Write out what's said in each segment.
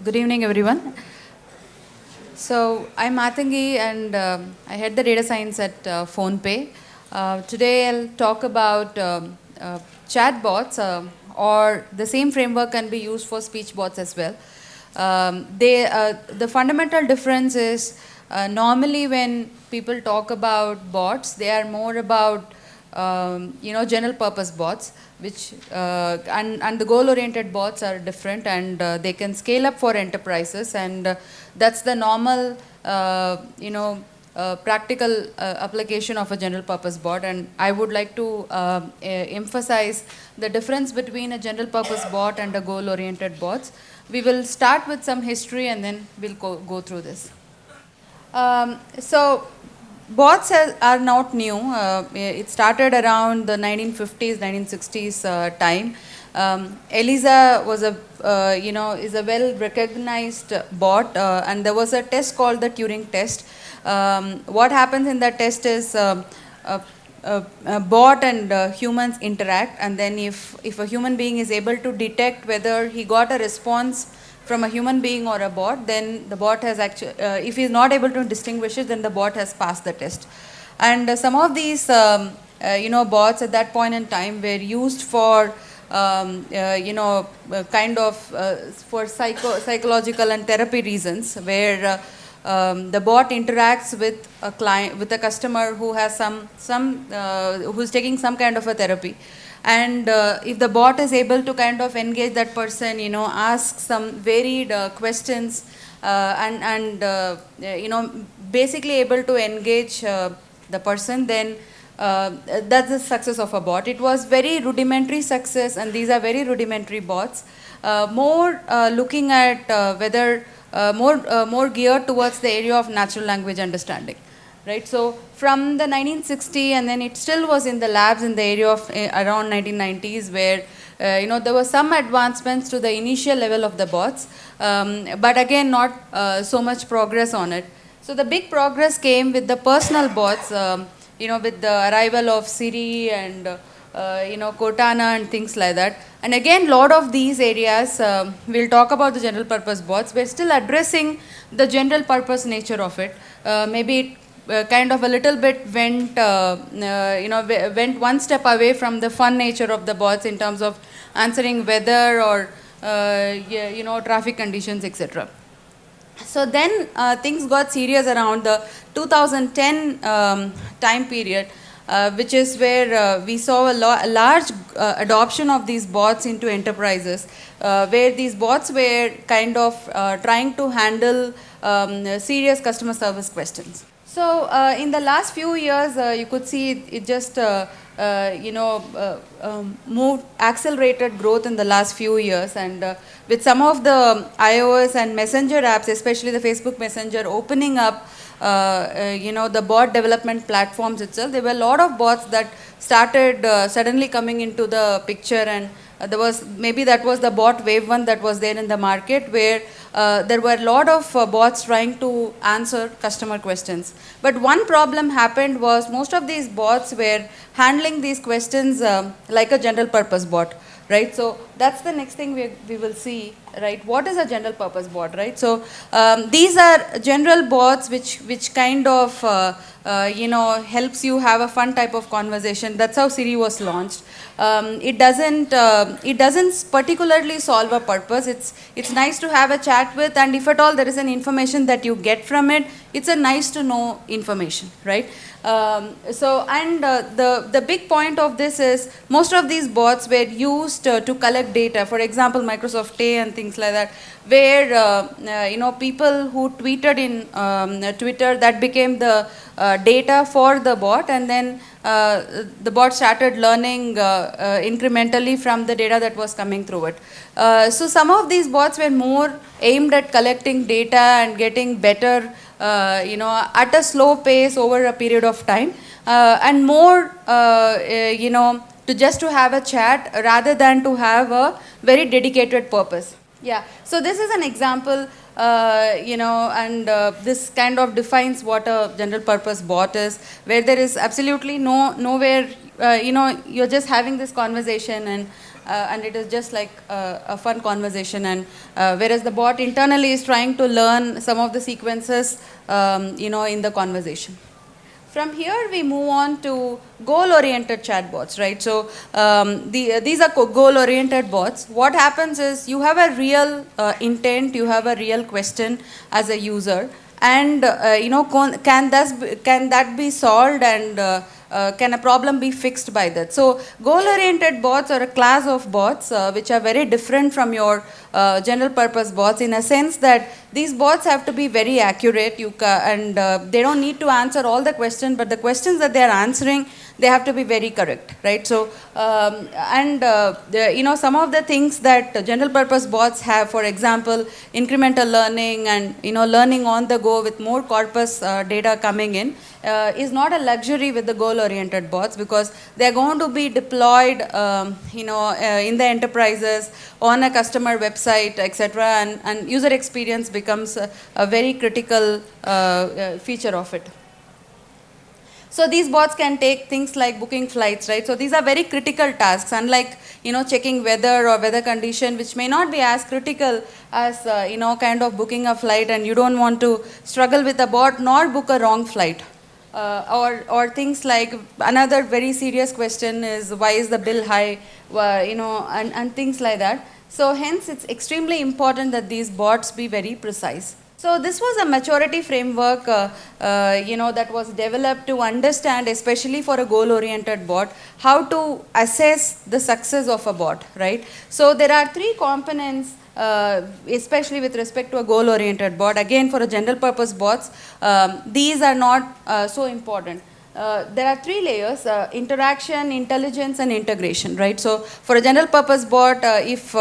Good evening, everyone. So I'm Matangi, and I head the data science at PhonePe. Today I'll talk about chatbots, or the same framework can be used for speech bots as well. The fundamental difference is normally when people talk about bots, they are more about general purpose bots, which and the goal oriented bots are different, and they can scale up for enterprises, and that's the normal practical application of a general purpose bot. And I would like to emphasize the difference between a general purpose bot and a goal oriented bots. We will start with some history and then we'll go through this. So bots are not new. It started around the 1950s, 1960s time. ELIZA was is a well-recognized bot, and there was a test called the Turing test. What happens in that test is a bot and humans interact, and then if a human being is able to detect whether he got a response from a human being or a bot, then the bot has actually, if he is not able to distinguish it, then the bot has passed the test. And some of these, bots at that point in time were used for, for psychological and therapy reasons, where the bot interacts with a client, with a customer who has who's taking some kind of a therapy. And if the bot is able to kind of engage that person, ask some varied questions, basically able to engage the person, then that's the success of a bot. It was very rudimentary success, and these are very rudimentary bots, more looking at whether more geared towards the area of natural language understanding. Right, so from the 1960s, and then it still was in the labs in the area of around 1990s, where there were some advancements to the initial level of the bots, but again not so much progress on it. So the big progress came with the personal bots, with the arrival of Siri and Cortana and things like that. And again, lot of these areas, we'll talk about the general purpose bots. We're still addressing the general purpose nature of it. Maybe it kind of a little bit went one step away from the fun nature of the bots in terms of answering weather or traffic conditions, etc. So then things got serious around the 2010 time period, which is where we saw a large adoption of these bots into enterprises, where these bots were kind of trying to handle serious customer service questions. So in the last few years, you could see it just accelerated growth in the last few years, and with some of the iOS and Messenger apps, especially the Facebook Messenger, opening up the bot development platforms itself, there were a lot of bots that started suddenly coming into the picture, and that was the bot wave one that was there in the market, where there were a lot of bots trying to answer customer questions. But one problem happened was most of these bots were handling these questions like a general purpose bot, right? So that's the next thing we will see, right? What is a general purpose bot, right? So these are general bots which kind of helps you have a fun type of conversation. That's how Siri was launched. It doesn't particularly solve a purpose. It's nice to have a chat with, and if at all there is an information that you get from it, it's a nice to know information, right? The big point of this is most of these bots were used to collect data. For example, Microsoft Tay and things like that, where people who tweeted in Twitter, that became the data for the bot, and then the bot started learning incrementally from the data that was coming through it. So some of these bots were more aimed at collecting data and getting better at a slow pace over a period of time, and more to have a chat rather than to have a very dedicated purpose. Yeah, so this is an example, this kind of defines what a general purpose bot is, where there is absolutely nowhere you're just having this conversation, and it is just like a fun conversation, and whereas the bot internally is trying to learn some of the sequences, in the conversation. From here, we move on to goal-oriented chatbots, right? So these are goal-oriented bots. What happens is you have a real intent, you have a real question as a user, and can that be solved, and can a problem be fixed by that? So goal-oriented bots are a class of bots which are very different from your general purpose bots, in a sense that these bots have to be very accurate, and they don't need to answer all the questions, but the questions that they are answering, they have to be very correct, right? So some of the things that general purpose bots have, for example, incremental learning, and learning on the go with more corpus data coming in, is not a luxury with the goal-oriented bots, because they're going to be deployed in the enterprises, on a customer website, etc., and user experience becomes a very critical feature of it. So these bots can take things like booking flights, right? So these are very critical tasks, unlike checking weather or weather condition, which may not be as critical as kind of booking a flight, and you don't want to struggle with a bot nor book a wrong flight. Or things like, another very serious question is, why is the bill high, and things like that. So hence it's extremely important that these bots be very precise. So this was a maturity framework that was developed to understand, especially for a goal-oriented bot, how to assess the success of a bot, right? So there are 3 components, especially with respect to a goal-oriented bot. Again, for a general purpose bots, these are not so important. There are 3 layers: interaction, intelligence, and integration, right? So for a general purpose bot, if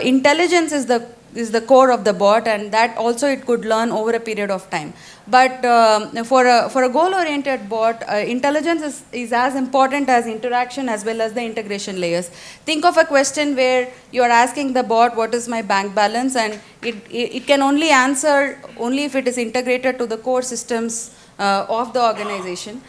intelligence is the core of the bot, and that also it could learn over a period of time. But for a goal-oriented bot, intelligence is as important as interaction, as well as the integration layers. Think of a question where you are asking the bot, what is my bank balance, and it can only answer only if it is integrated to the core systems of the organization.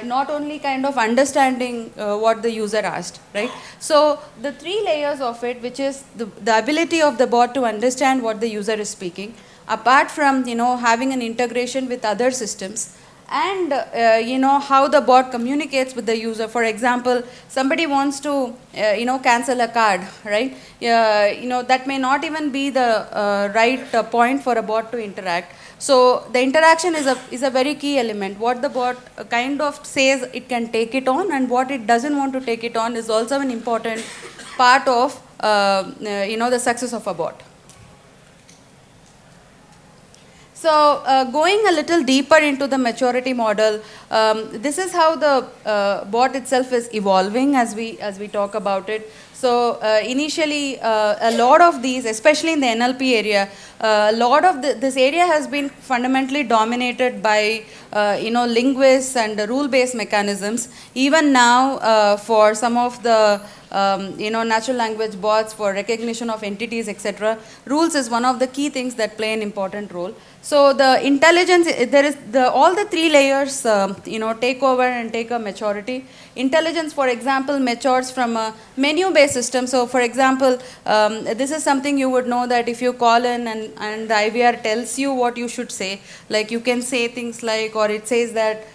Not only kind of understanding what the user asked, right? So the 3 layers of it, which is the ability of the bot to understand what the user is speaking, apart from having an integration with other systems, and how the bot communicates with the user. For example, somebody wants to cancel a card, right? That may not even be the right point for a bot to interact. So the interaction is a very key element. What the bot kind of says it can take it on, and what it doesn't want to take it on, is also an important part of the success of a bot. So going a little deeper into the maturity model, this is how the bot itself is evolving as we talk about it. So initially, a lot of these, especially in the NLP area, a lot of this area has been fundamentally dominated by linguists and rule-based mechanisms. Even now, for some of the natural language bots for recognition of entities, etc., rules is one of the key things that play an important role. So the intelligence, there is all the 3 layers, take over and take a maturity. Intelligence, for example, matures from a menu-based system. So for example, this is something you would know, that if you call in and the IVR tells you what you should say, like you can say things like, or it says that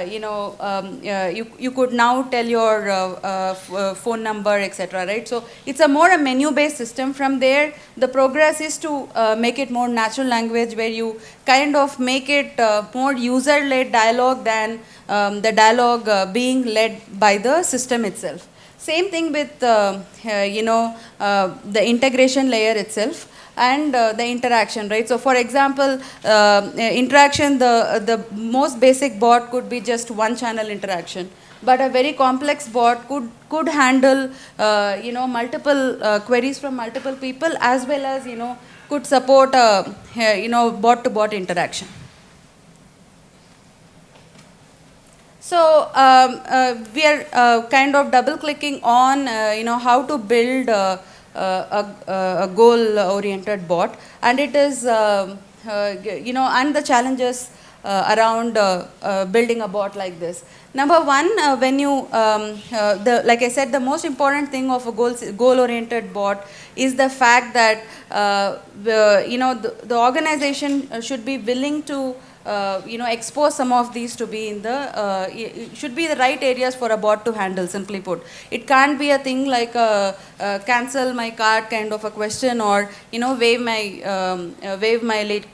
you could now tell your phone number, etc., right? So it's a menu-based system. From there, the progress is to make it more natural language, where you kind of make it more user-led dialogue than the dialogue being led by the system itself. Same thing with the integration layer itself and the interaction, right? So for example, interaction, the most basic bot could be just one channel interaction, but a very complex bot could handle multiple queries from multiple people, as well as could support bot to bot interaction. So we are kind of double clicking on how to build a goal oriented bot, and it is and the challenges around building a bot like this. Number one, when you, like I said, the most important thing of a goal-oriented bot is the fact that the organization should be willing to expose some of these to be in the, should be the right areas for a bot to handle, simply put. It can't be a thing like cancel my card kind of a question, or, waive my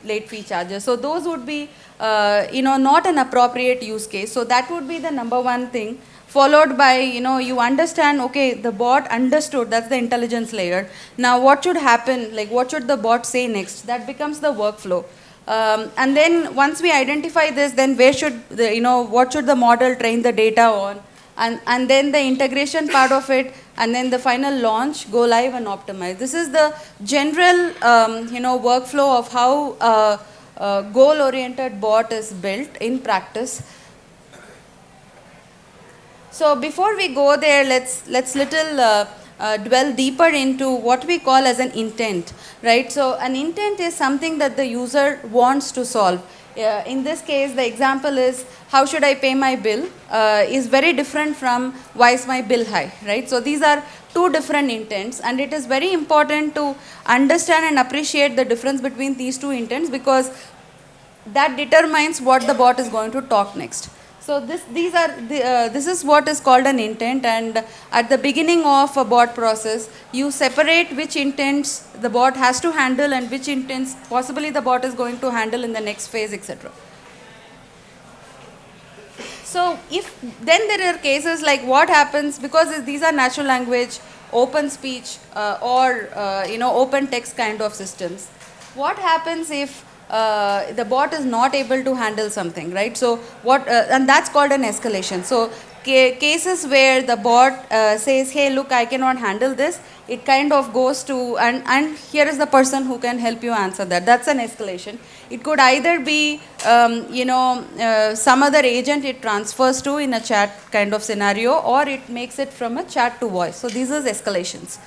late fee charges. So those would be, not an appropriate use case. So that would be the number one thing. Followed by, you understand, okay, the bot understood, that's the intelligence layer. Now what should happen, like what should the bot say next? That becomes the workflow. And then once we identify this, then where should what should the model train the data on? And then the integration part of it, and then the final launch, go live and optimize. This is the general, workflow of how goal-oriented bot is built in practice. So before we go there, let's little dwell deeper into what we call as an intent, right? So an intent is something that the user wants to solve. In this case, the example is, how should I pay my bill, is very different from why is my bill high, right? So these are two different intents, and it is very important to understand and appreciate the difference between these two intents, because that determines what the bot is going to talk next. So this is what is called an intent, and at the beginning of a bot process, you separate which intents the bot has to handle and which intents possibly the bot is going to handle in the next phase, etc. So then there are cases like what happens, because these are natural language, open speech, or open text kind of systems. What happens if the bot is not able to handle something, right? So and that's called an escalation. So cases where the bot says, hey, look, I cannot handle this, it kind of goes to, and here is the person who can help you answer that. That's an escalation. It could either be, some other agent it transfers to in a chat kind of scenario, or it makes it from a chat to voice. So these are escalations.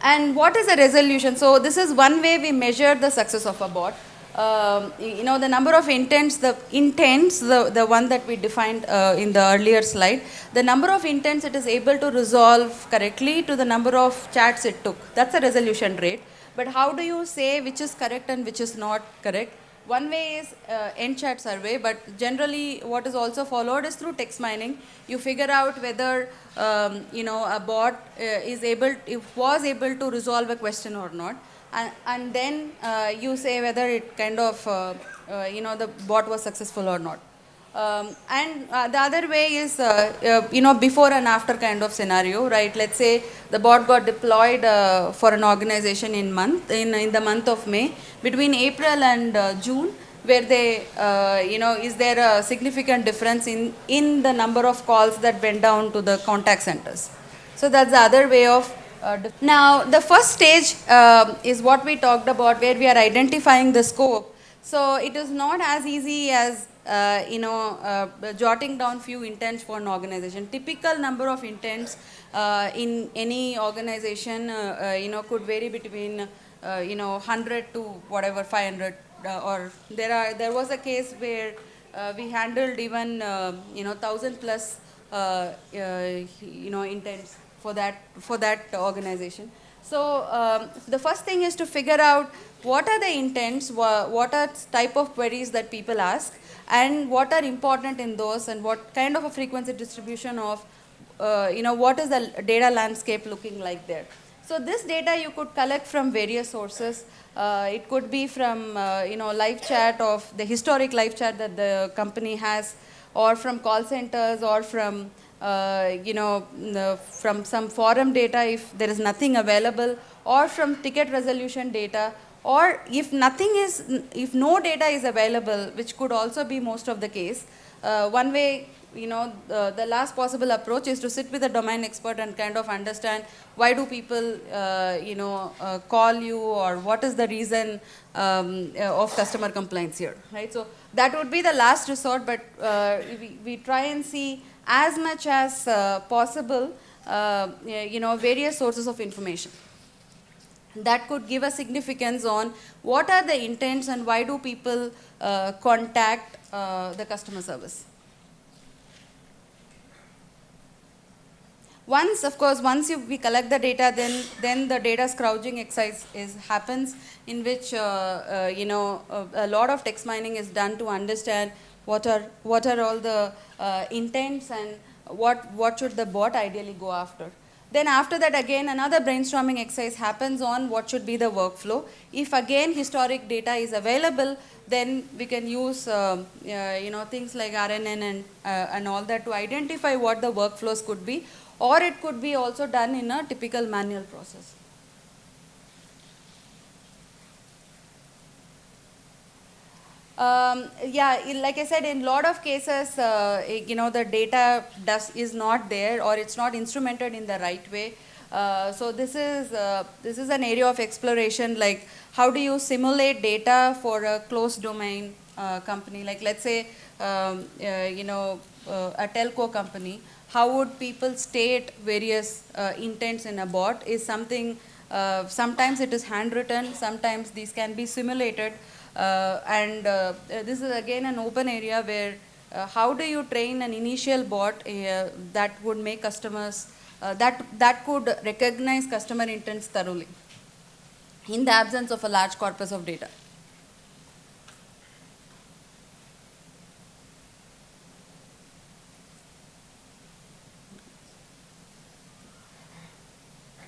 And what is a resolution? So this is one way we measure the success of a bot. The number of intents, the one that we defined in the earlier slide, the number of intents it is able to resolve correctly to the number of chats it took. That's a resolution rate. But how do you say which is correct and which is not correct? One way is end-chat survey, but generally what is also followed is through text mining. You figure out whether a bot was able to resolve a question or not, and then you say whether it kind of the bot was successful or not. And the other way is before and after kind of scenario, right? Let's say the bot got deployed for an organization in the month of May. Between April and June, where they is there a significant difference in the number of calls that went down to the contact centers? So that's the other way of now the first stage is what we talked about, where we are identifying the scope. So it is not as easy as jotting down few intents for an organization. Typical number of intents in any organization could vary between 100 to whatever 500, or there was a case where we handled even 1,000 plus intents for that organization. So the first thing is to figure out what are the intents, what are type of queries that people ask, and what are important in those, and what kind of a frequency distribution of, what is the data landscape looking like there. So this data you could collect from various sources. It could be from, live chat of the historic live chat that the company has, or from call centers, or from from some forum data if there is nothing available, or from ticket resolution data, or if no data is available, which could also be most of the case. One way, the last possible approach is to sit with a domain expert and kind of understand why do people, call you, or what is the reason of customer complaints here, right? So that would be the last resort, but we try and see as much as possible, various sources of information. that could give a significance on what are the intents and why do people contact the customer service. Once, of course, we collect the data, then the data scrounging exercise happens, in which a lot of text mining is done to understand what are all the intents and what should the bot ideally go after. Then after that, again another brainstorming exercise happens on what should be the workflow. If again historic data is available, then we can use things like RNN and all that to identify what the workflows could be, or it could be also done in a typical manual process. Like I said, in a lot of cases, the data is not there, or it's not instrumented in the right way. So this is an area of exploration, like how do you simulate data for a closed domain company, like let's say a telco company. How would people state various intents in a bot is something, sometimes it is handwritten, sometimes these can be simulated. This is again an open area where how do you train an initial bot that would make customers, that could recognize customer intents thoroughly in the absence of a large corpus of data.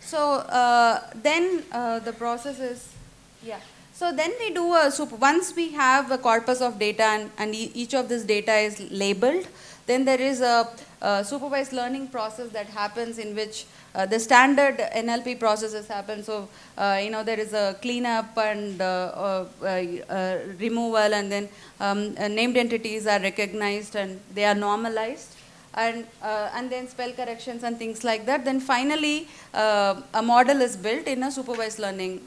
So then the process is, so then we do once we have a corpus of data and each of this data is labeled, then there is a supervised learning process that happens, in which the standard NLP processes happen. So there is a cleanup and removal, and then named entities are recognized and they are normalized. And then spell corrections and things like that. Then finally, a model is built in a supervised learning,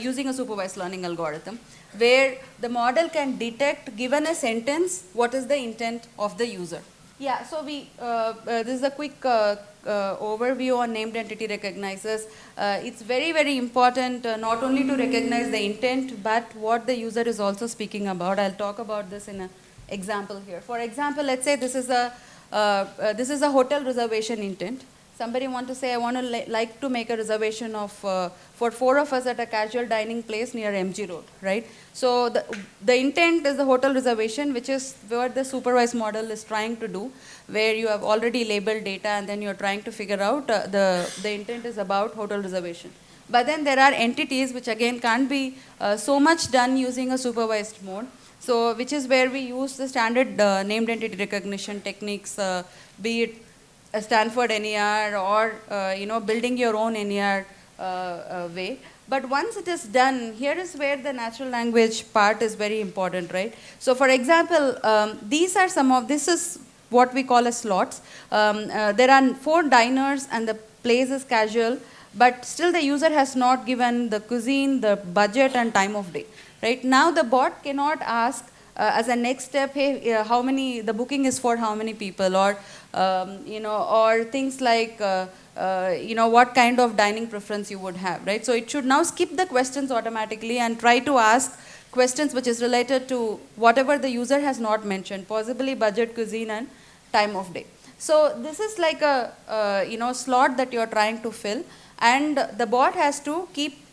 using a supervised learning algorithm, where the model can detect, given a sentence, what is the intent of the user. Yeah, so this is a quick overview on named entity recognizers. It's very, very important not only to recognize the intent, but what the user is also speaking about. I'll talk about this in an example here. For example, let's say this is a hotel reservation intent. Somebody want to say, I want to like to make a reservation of for 4 of us at a casual dining place near MG Road, right? So the intent is the hotel reservation, which is what the supervised model is trying to do, where you have already labeled data and then you're trying to figure out the intent is about hotel reservation. But then there are entities which again can't be so much done using a supervised mode. So, which is where we use the standard named entity recognition techniques, be it a Stanford NER or building your own NER way. But once it is done, here is where the natural language part is very important, right? So, for example, this is what we call as slots. There are 4 diners and the place is casual, but still the user has not given the cuisine, the budget and time of day. Right now, the bot cannot ask as a next step, hey, how many, the booking is for how many people, or or things like what kind of dining preference you would have, right? So it should now skip the questions automatically and try to ask questions which is related to whatever the user has not mentioned, possibly budget, cuisine, and time of day. So this is like a slot that you are trying to fill, and the bot has to keep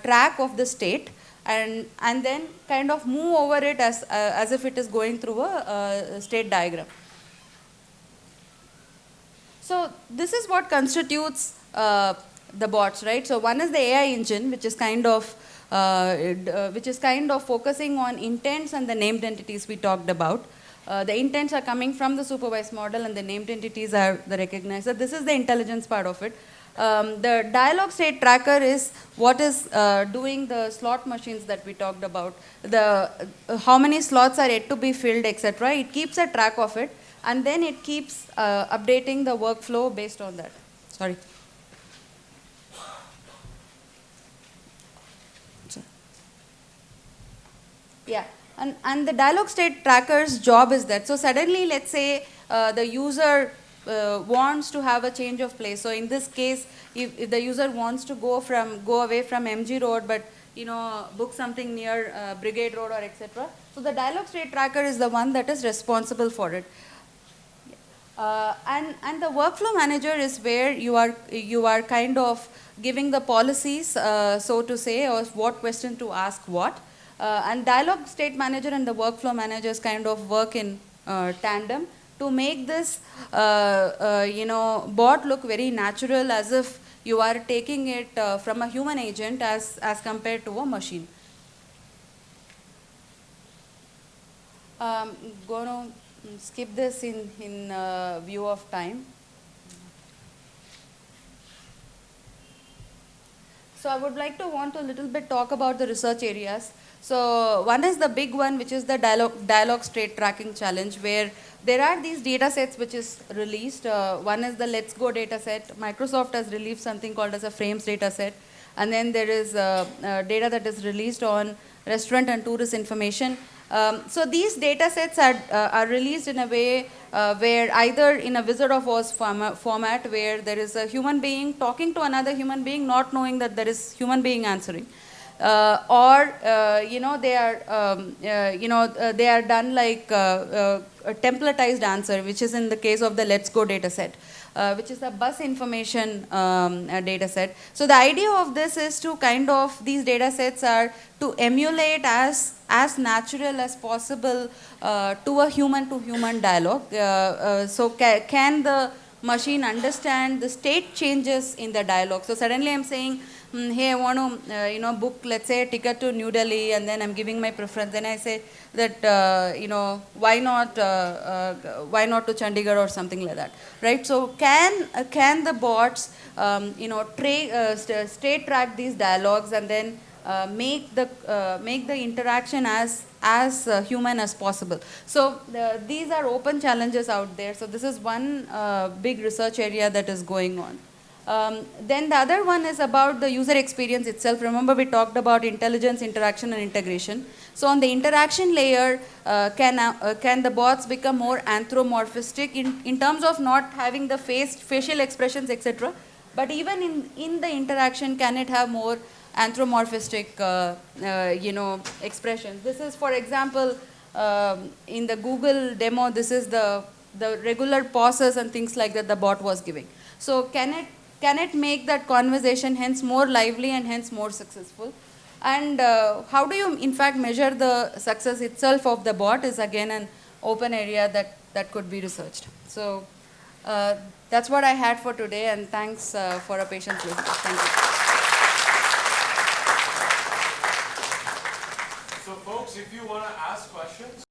track of the state. And then kind of move over it as if it is going through a state diagram. So this is what constitutes the bots, right? So one is the AI engine, which is kind of focusing on intents and the named entities we talked about. The intents are coming from the supervised model, and the named entities are the recognizer. This is the intelligence part of it. The dialog state tracker is what is doing the slot machines that we talked about. How many slots are yet to be filled, etc. It keeps a track of it, and then it keeps updating the workflow based on that. Sorry. Yeah, and the dialog state tracker's job is that. So suddenly, let's say the user wants to have a change of place. So in this case, if the user wants to go away from MG Road, but book something near Brigade Road or etc. So the dialog state tracker is the one that is responsible for it. And the workflow manager is where you are kind of giving the policies, so to say, or what question to ask what. And dialog state manager and the workflow managers kind of work in tandem to make this bot look very natural, as if you are taking it from a human agent as compared to a machine. Going to skip this in view of time. So I would like to want to a little bit talk about the research areas. So one is the big one, which is the dialog state tracking challenge, where there are these data sets which is released. One is the Let's Go data set. Microsoft has released something called as a Frames data set. And then there is data that is released on restaurant and tourist information. So these data sets are released in a way where either in a Wizard of Oz format, where there is a human being talking to another human being, not knowing that there is human being answering. Or they are done like a templatized answer, which is in the case of the Let's Go data set, which is a bus information data set. So the idea of this is to kind of, these data sets are to emulate as natural as possible to a human-to-human dialogue. So can the machine understand the state changes in the dialogue? So suddenly I'm saying, hey, I want to book, let's say, a ticket to New Delhi, and then I'm giving my preference. Then I say that why not to Chandigarh or something like that, right? So can the bots state track these dialogues and then make the interaction as human as possible? So these are open challenges out there. So this is one big research area that is going on. Then the other one is about the user experience itself. Remember, we talked about intelligence, interaction, and integration. So on the interaction layer, can the bots become more anthropomorphistic in terms of not having the facial expressions, etc. But even in the interaction, can it have more anthropomorphistic expressions? This is, for example, in the Google demo, this is the regular pauses and things like that the bot was giving. So can it make that conversation hence more lively and hence more successful? And how do you in fact measure the success itself of the bot is again an open area that could be researched. So that's what I had for today, and thanks for a patient listening. Thank you. So folks, if you want to ask questions,